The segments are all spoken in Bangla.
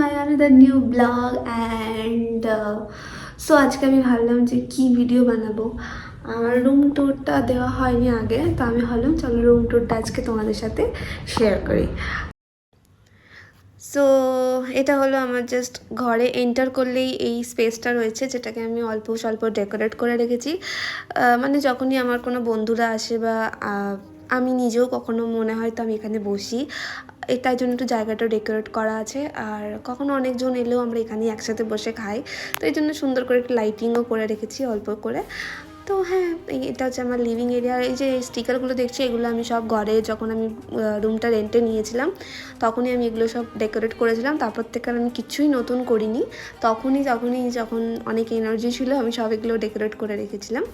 My another new blog and so আজকে আমি ভাবলাম যে কি ভিডিও বানাবো। আমার রুম ট্যুরটা দেওয়া হয়নি আগে, তো আমি ভাবলাম চলো রুম ট্যুরটা আজকে তোমাদের সাথে শেয়ার করি। সো এটা হলো আমার জাস্ট ঘরে এন্টার করলেই এই স্পেসটা রয়েছে, যেটাকে আমি অল্প স্বল্প ডেকোরেট করে রেখেছি। মানে যখনই আমার কোনো বন্ধুরা আসে বা আমি নিজেও কখনো মনে হয় তো আমি এখানে বসি, তাই জন্য একটু জায়গাটা ডেকোরেট করা আছে। আর কখনো অনেকজন এলেও আমরা এখানেই একসাথে বসে খাই, তো এই জন্য সুন্দর করে একটু লাইটিংও করে রেখেছি অল্প করে। তো হ্যাঁ, এটা হচ্ছে আমার লিভিং এরিয়া। এই যে স্টিকারগুলো দেখছি, এগুলো আমি সব ঘরে যখন আমি রুমটা রেন্টে নিয়েছিলাম তখনই আমি এগুলো সব ডেকোরেট করেছিলাম। তারপর থেকে আর আমি কিছুই নতুন করিনি। যখন অনেক এনার্জি ছিল আমি সব এগুলো ডেকোরেট করে রেখেছিলাম।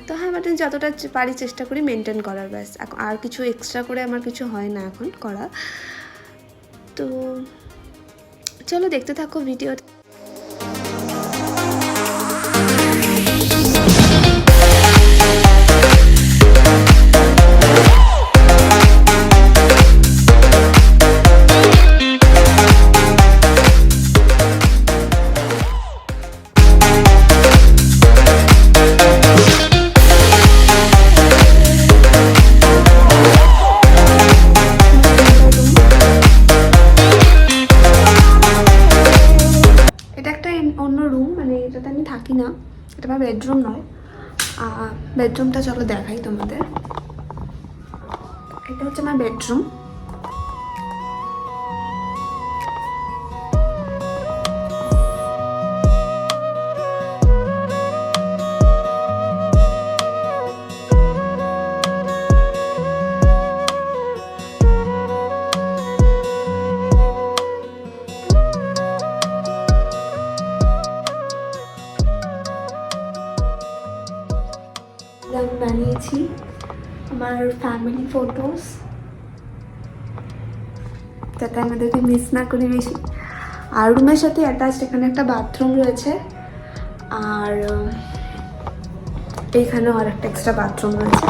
তো হ্যাঁ, বাট যতটা পারি চেষ্টা করি মেনটেন করার, ব্যাস। আর কিছু এক্সট্রা করে আমার কিছু হয় না এখন করা। তো চলো দেখতে থাকো ভিডিওটা। অন্য রুম, মানে এটাতে আমি থাকি না, এটা আমার বেডরুম নয়। বেডরুমটা চলো দেখাই তোমাদের। এটা হচ্ছে আমার বেডরুম। আমি বানিয়েছি আমার ফ্যামিলি ফটোস, যাতে আমাদেরকে মিস না করি বেশি। আর রুমের সাথে অ্যাটাচড এখানে একটা বাথরুম রয়েছে, আর এইখানেও আর একটা এক্সট্রা বাথরুম রয়েছে।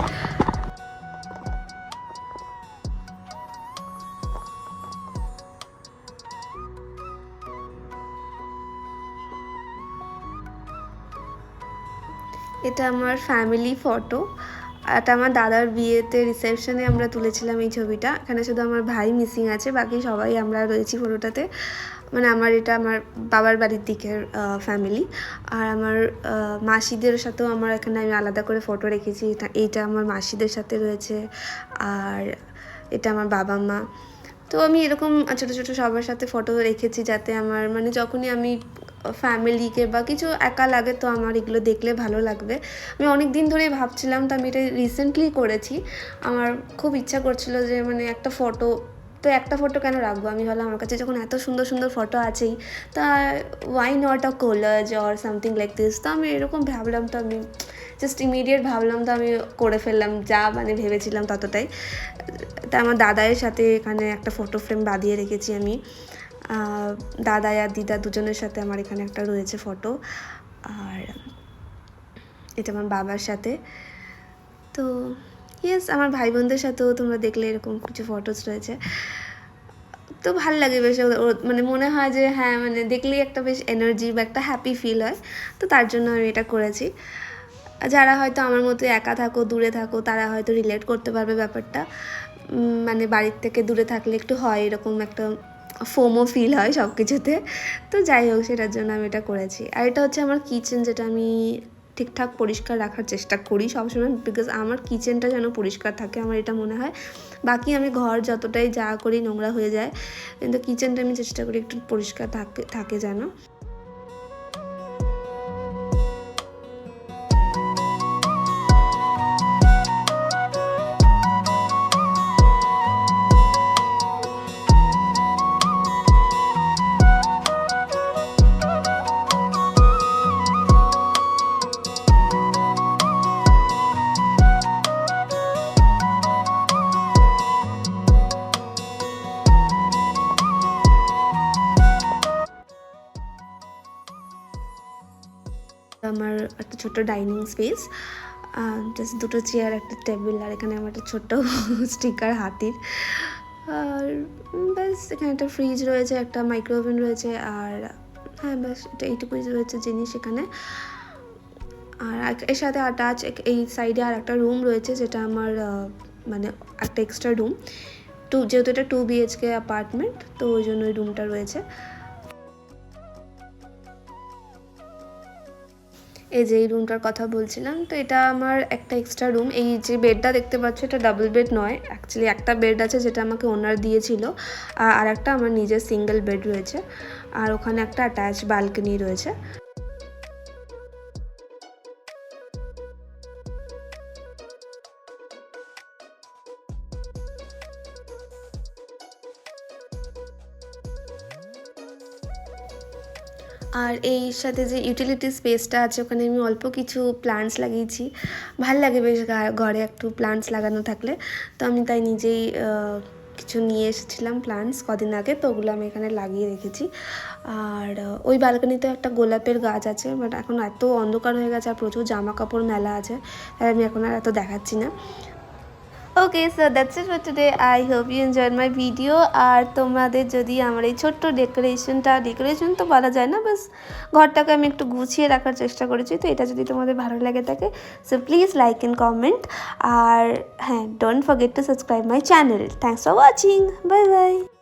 এটা আমার ফ্যামিলি ফটো। এটা আমার দাদার বিয়েতে রিসেপশনে আমরা তুলেছিলাম এই ছবিটা। এখানে শুধু আমার ভাই মিসিং আছে, বাকি সবাই আমরা রয়েছি ফটোটাতে। মানে এটা আমার বাবার বাড়ির দিকের ফ্যামিলি। আর আমার মাসিদের সাথেও এখানে আমি আলাদা করে ফটো রেখেছি। এইটা আমার মাসিদের সাথে রয়েছে, আর এটা আমার বাবা মা। তো আমি এরকম ছোটো ছোটো সবার সাথে ফটো রেখেছি, যাতে আমার মানে যখনই আমি ফ্যামিলিকে বা কিছু একা লাগে তো আমার এগুলো দেখলে ভালো লাগবে। আমি অনেক দিন ধরেই ভাবছিলাম, তো আমি এটা রিসেন্টলি করেছি। আমার খুব ইচ্ছা করছিল যে মানে একটা ফটো কেন রাখবো, আমি ভাবলাম আমার কাছে যখন এত সুন্দর সুন্দর ফটো আছেই, তা why not a collage or something like this. তো আমি এরকম ভাবলাম, তো আমি জাস্ট ইমিডিয়েট ভাবলাম, তো আমি করে ফেললাম। যা মানে ভেবেছিলাম ততটাই। তা আমার দাদায়ের সাথে এখানে একটা ফটো ফ্রেম বাঁধিয়ে রেখেছি আমি। দাদা আর দিদা দুজনের সাথে আমার এখানে একটা রয়েছে ফটো। আর এটা আমার বাবার সাথে। তো ইয়েস, আমার ভাই বোনদের সাথেও তোমরা দেখলে এরকম কিছু ফটোস রয়েছে। তো ভাল লাগে বেশ, মানে মনে হয় যে হ্যাঁ, মানে দেখলেই একটা বেশ এনার্জি বা একটা হ্যাপি ফিল হয়। তো তার জন্য আমি এটা করেছি। যারা হয়তো আমার মতো একা থাকো, দূরে থাকো, তারা হয়তো রিলেট করতে পারবে ব্যাপারটা। মানে বাড়ির থেকে দূরে থাকলে একটু হয় এরকম একটা ফোমো ফিল হয় সব কিছুতে। তো যাই হোক, সেটার জন্য আমি এটা করেছি। আর এটা হচ্ছে আমার কিচেন, যেটা আমি ঠিকঠাক পরিষ্কার রাখার চেষ্টা করি সবসময়, বিকজ আমার কিচেনটা যেন পরিষ্কার থাকে, আমার এটা মনে হয়। বাকি আমি ঘর যতটাই যা করি নোংরা হয়ে যায়, কিন্তু কিচেনটা আমি চেষ্টা করি একটু পরিষ্কার থাকে যেন। আমার একটা ছোট্ট ডাইনিং স্পেস, জাস্ট দুটো চেয়ার, একটা টেবিল, আর এখানে আমার একটা ছোট্ট স্টিকার হাতির। আর ব্যাস এখানে একটা ফ্রিজ রয়েছে, একটা মাইক্রোওভেন রয়েছে, আর হ্যাঁ ব্যাস এইটুকুই রয়েছে জিনিস এখানে। আর এর সাথে অ্যাটাচ এই সাইডে আর একটা রুম রয়েছে, যেটা আমার মানে একটা এক্সট্রা রুম, যেহেতু এটা 2 BHK অ্যাপার্টমেন্ট, তো ওই জন্য ওই রুমটা রয়েছে। এই যে এই রুমটার কথা বলছিলাম, তো এটা আমার একটা এক্সট্রা রুম। এই যে বেডটা দেখতে পাচ্ছ, এটা ডাবল বেড নয়, অ্যাকচুয়ালি একটা বেড আছে যেটা আমাকে ওনার দিয়েছিল, আর একটা আমার নিজের সিঙ্গেল বেড রয়েছে, আর ওখানে একটা অ্যাটাচ ব্যালকনি রয়েছে। আর এই সাথে যে ইউটিলিটি স্পেসটা আছে, ওখানে আমি অল্প কিছু প্লান্টস লাগিয়েছি। ভাল লাগে বেশ ঘরে একটু প্লান্টস লাগানো থাকলে, তো আমি তাই নিজেই কিছু নিয়ে এসেছিলাম প্লান্টস কদিন আগে, তো ওগুলো আমি এখানে লাগিয়ে রেখেছি। আর ওই ব্যালকনিতে একটা গোলাপের গাছ আছে, বাট এখন এত অন্ধকার হয়ে গেছে আর প্রচুর জামা কাপড় মেলা আছে, তাই আমি এখন আর এত দেখাচ্ছি না। Okay, so that's it for today. I hope you enjoyed my video. আর তোমাদের যদি আমার এই ছোট্ট ডেকোরেশন তো বলা যায় না, বাস ঘরটাকে আমি একটু গুছিয়ে রাখার চেষ্টা করেছি, তো এটা যদি তোমাদের ভালো লাগে থাকে, so please like and comment. আর হ্যাঁ, don't forget to subscribe my channel. Thanks for watching, bye by.